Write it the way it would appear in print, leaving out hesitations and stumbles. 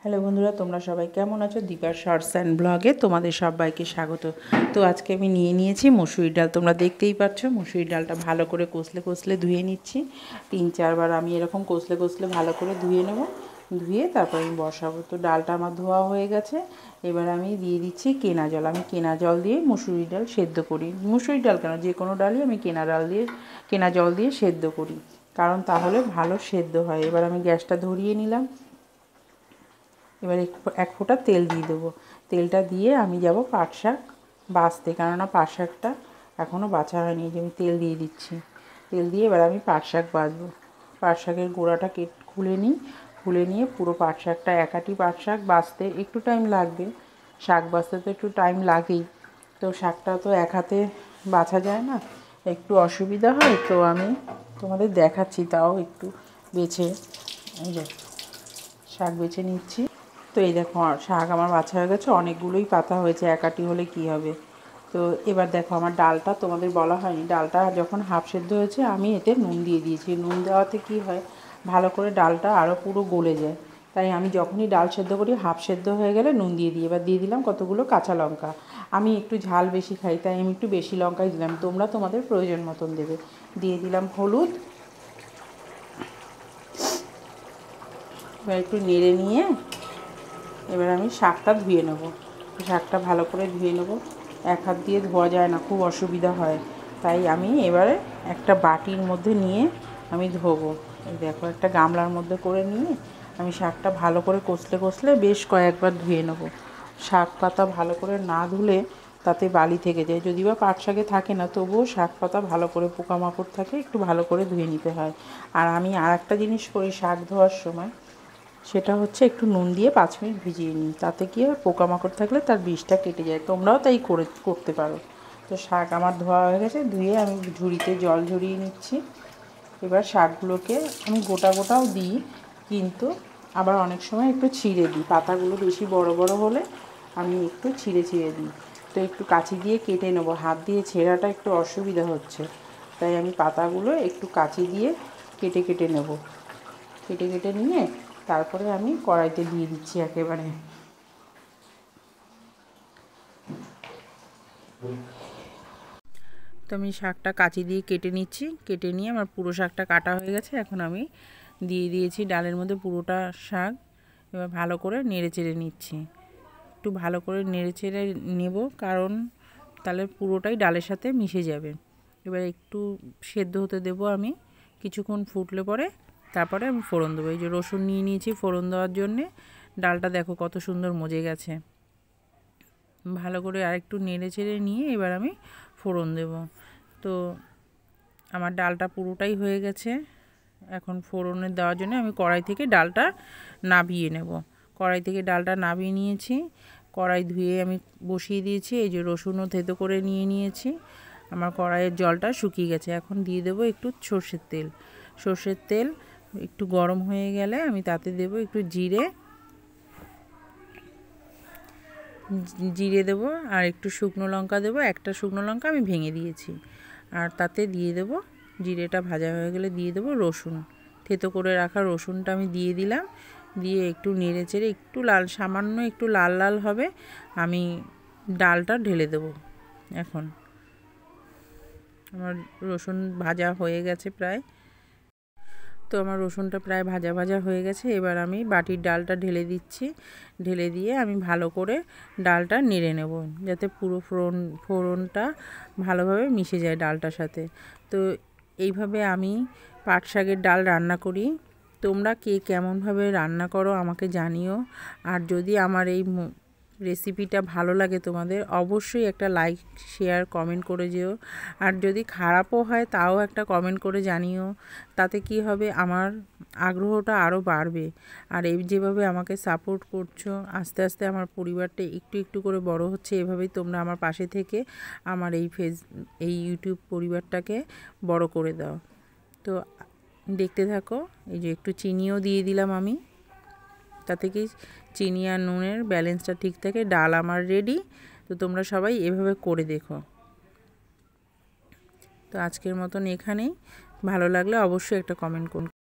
Hello বন্ধুরা, তোমরা সবাই কেমন আছো? দীপার শর্টস অ্যান্ড ব্লগে তোমাদের সবাইকে স্বাগত। তো আজকে আমি নিয়েছি মসুরির ডাল। তোমরা দেখতেই পাচ্ছ মসুরির ডালটা ভালো করে কষলে ধুয়ে নিচ্ছি। 3-4 বার আমি এরকম কষলে ভালো করে ধুয়ে নেব। ধুয়ে তারপর আমি বসাবো। তো ডালটা আমার ধোয়া হয়ে গেছে। এবার আমি দিয়ে দিচ্ছি কেনা জল। আমি কেনা জল দিয়ে মসুরির ডাল সেদ্ধ করি। মসুরির ডাল কেন, যে কোনো ডালই আমি কেনা জল দিয়ে সেদ্ধ করি, কারণ তাহলে ভালো সেদ্ধ হয়। এবার আমি গ্যাসটা ধরিয়ে নিলাম। এবার এক ফোঁটা তেল দিয়ে দেবো। তেলটা দিয়ে আমি যাব পাট শাক বাছতে, কেননা পাট শাকটা এখনও বাছা হয়নি। যে আমি তেল দিয়ে দিচ্ছি। তেল দিয়ে এবার আমি পাট শাক বাছবো। পাট শাকের গোড়াটা খুলে নিয়ে পুরো পাট শাকটা, একাটি পাট শাক বাছতে একটু টাইম লাগবে। শাক বাছতে তো একটু টাইম লাগেই। তো শাকটা তো এক হাতে বাছা যায় না, একটু অসুবিধা হয়। তো আমি তোমাদের দেখাচ্ছি, তাও একটু বেছে শাক বেছে নিচ্ছি। তো এই দেখো শাক আমার বাছা হয়ে গেছে, অনেকগুলোই পাতা হয়েছে, একাটি হলে কি হবে। তো এবার দেখো আমার ডালটা তোমাদের বলা হয়নি, ডালটা যখন হাফ সেদ্ধ হয়েছে আমি এতে নুন দিয়ে দিয়েছি। নুন দেওয়াতে কি হয়, ভালো করে ডালটা আরও পুরো গলে যায়। তাই আমি যখনই ডাল সেদ্ধ করি হাফ সেদ্ধ হয়ে গেলে নুন দিয়ে দিই। এবার দিয়ে দিলাম কতগুলো কাঁচা লঙ্কা। আমি একটু ঝাল বেশি খাই, তাই আমি একটু বেশি লঙ্কাই দিলাম। তোমরা তোমাদের প্রয়োজন মতন দেবে। দিয়ে দিলাম হলুদ। এবার একটু নেড়ে নিয়ে এবার আমি শাকটা ধুয়ে নেব। শাকটা ভালো করে ধুয়ে নেব। এক হাত দিয়ে ধোয়া যায় না, খুব অসুবিধা হয়। তাই আমি এবারে একটা বাটির মধ্যে নিয়ে আমি ধোবো। এই দেখো একটা গামলার মধ্যে করে নিয়ে আমি শাকটা ভালো করে কষলে বেশ কয়েকবার ধুয়ে নেব। শাক পাতা ভালো করে না ধুলে তাতে বালি থেকে যায়। যদি বা পাট শাকে থাকে না, তবুও শাক পাতা ভালো করে পোকামাকড় থাকে, একটু ভালো করে ধুয়ে নিতে হয়। আর আমি আর একটা জিনিস করি শাক ধোয়ার সময়, সেটা হচ্ছে একটু নুন দিয়ে 5 মিনিট ভিজিয়ে নিই। তাতে কি হয়, পোকামাকড় থাকলে তার বিষটা কেটে যায়। তোমরাও তাই করতে পারো। তো শাক আমার ধোয়া হয়ে গেছে, ধুয়ে আমি ঝুড়িতে জল ঝরিয়ে নিচ্ছি। এবার শাকগুলোকে আমি গোটাও দিই, কিন্তু আবার অনেক সময় একটু ছিঁড়ে দিই। পাতাগুলো বেশি বড় হলে আমি একটু ছিঁড়ে দিই। তো একটু কাঁচি দিয়ে কেটে নেবো, হাত দিয়ে ছেঁড়াটা একটু অসুবিধা হচ্ছে। তাই আমি পাতাগুলো একটু কাঁচি দিয়ে কেটে নেব। কেটে নিয়ে তারপরে আমি কড়াইতে দিয়ে দিচ্ছি একেবারে। তো আমি শাকটা কাঁচি দিয়ে কেটে নিচ্ছি। কেটে নিয়ে আমার পুরো শাকটা কাটা হয়ে গেছে। এখন আমি দিয়ে দিয়েছি ডালের মধ্যে পুরোটা শাক। এবার ভালো করে নেড়ে নিচ্ছি। একটু ভালো করে নেড়ে নেব, কারণ তাহলে পুরোটাই ডালের সাথে মিশে যাবে। এবার একটু সেদ্ধ হতে দেবো আমি। কিছুক্ষণ ফুটলে পরে তারপরে আমি ফোড়ন দেবো। এই যে রসুন নিয়েছি ফোড়ন দেওয়ার জন্যে। ডালটা দেখো কত সুন্দর মজে গেছে। ভালো করে আরেকটু নেড়ে নিয়ে এবার আমি ফোড়ন দেব। তো আমার ডালটা পুরোটাই হয়ে গেছে। এখন ফোড়নে দেওয়ার জন্য আমি কড়াই থেকে ডালটা নাবিয়ে নেব। কড়াই থেকে ডালটা নাবিয়ে নিয়েছি। কড়াই ধুয়ে আমি বসিয়ে দিয়েছি। এই যে রসুনও থেতো করে নিয়েছি। আমার কড়াইয়ের জলটা শুকিয়ে গেছে। এখন দিয়ে দেবো একটু সর্ষের তেল একটু গরম হয়ে গেলে আমি তাতে দেবো একটু জিরে দেবো, আর একটু শুকনো লঙ্কা দেবো। একটা শুকনো লঙ্কা আমি ভেঙে দিয়েছি। আর তাতে দিয়ে দেবো, জিরেটা ভাজা হয়ে গেলে দিয়ে দেবো রসুন। থেতো করে রাখা রসুনটা আমি দিয়ে দিলাম। দিয়ে একটু নেড়ে একটু সামান্য একটু লাল হবে, আমি ডালটা ঢেলে দেবো। এখন আমার রসুন ভাজা হয়ে গেছে প্রায়। তো আমার রসুনটা প্রায় ভাজা হয়ে গেছে। এবার আমি বাটির ডালটা ঢেলে দিচ্ছি। ঢেলে দিয়ে আমি ভালো করে ডালটা নেড়ে নেব, যাতে পুরো ফোড়নটা ভালোভাবে মিশে যায় ডালটার সাথে। তো এইভাবে আমি পাট শাকের ডাল রান্না করি। তোমরা কে কেমনভাবে রান্না করো আমাকে জানিও। আর যদি আমার এই রেসিপিটা ভালো লাগে তোমাদের, অবশ্যই একটা লাইক শেয়ার কমেন্ট করে যেও। আর যদি খারাপও হয় তাও একটা কমেন্ট করে জানিও। তাতে কি হবে, আমার আগ্রহটা আরও বাড়বে। আর এই যেভাবে আমাকে সাপোর্ট করছো, আস্তে আস্তে আমার পরিবারটা একটু করে বড় হচ্ছে। এভাবেই তোমরা আমার পাশে থেকে আমার এই ইউটিউব পরিবারটাকে বড় করে দাও। তো দেখতে থাকো। এই যে একটু চিনিও দিয়ে দিলাম আমি, তাতে কি চিনি আর নুনের ব্যালেন্সটা ঠিক থাকে। ডাল আমার রেডি। তো তোমরা সবাই এভাবে করে দেখো। তো আজকের মতন এখানেই। ভালো লাগলে অবশ্যই একটা কমেন্ট করুন।